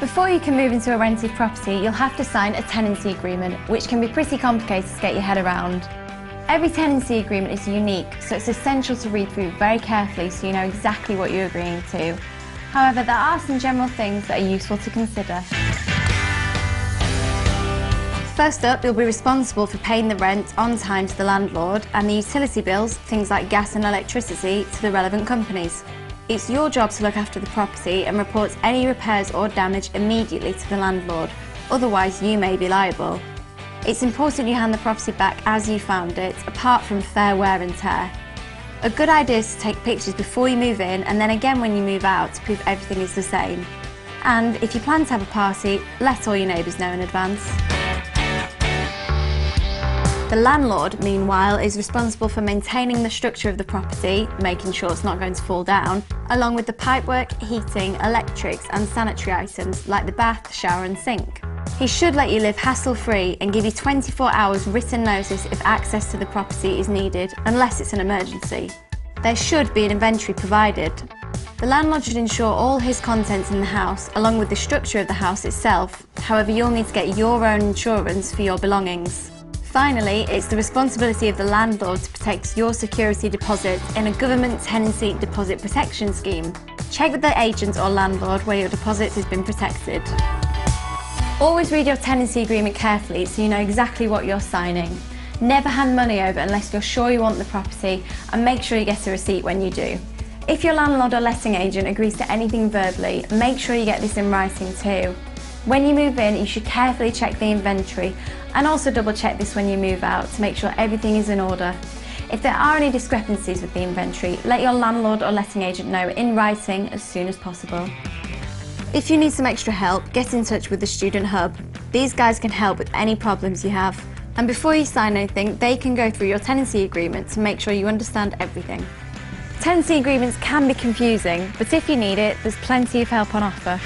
Before you can move into a rented property, you'll have to sign a tenancy agreement, which can be pretty complicated to get your head around. Every tenancy agreement is unique, so it's essential to read through very carefully so you know exactly what you're agreeing to. However, there are some general things that are useful to consider. First up, you'll be responsible for paying the rent on time to the landlord and the utility bills, things like gas and electricity, to the relevant companies. It's your job to look after the property and report any repairs or damage immediately to the landlord, otherwise you may be liable. It's important you hand the property back as you found it, apart from fair wear and tear. A good idea is to take pictures before you move in and then again when you move out to prove everything is the same. And if you plan to have a party, let all your neighbours know in advance. The landlord, meanwhile, is responsible for maintaining the structure of the property, making sure it's not going to fall down, along with the pipework, heating, electrics and sanitary items like the bath, shower and sink. He should let you live hassle-free and give you 24 hours written notice if access to the property is needed, unless it's an emergency. There should be an inventory provided. The landlord should insure all his contents in the house, along with the structure of the house itself. However, you'll need to get your own insurance for your belongings. Finally, it's the responsibility of the landlord to protect your security deposit in a government tenancy deposit protection scheme. Check with the agent or landlord where your deposit has been protected. Always read your tenancy agreement carefully so you know exactly what you're signing. Never hand money over unless you're sure you want the property, and make sure you get a receipt when you do. If your landlord or letting agent agrees to anything verbally, make sure you get this in writing too. When you move in, you should carefully check the inventory and also double check this when you move out to make sure everything is in order. If there are any discrepancies with the inventory, let your landlord or letting agent know in writing as soon as possible. If you need some extra help, get in touch with the Student Hub. These guys can help with any problems you have. And before you sign anything, they can go through your tenancy agreement to make sure you understand everything. Tenancy agreements can be confusing, but if you need it, there's plenty of help on offer.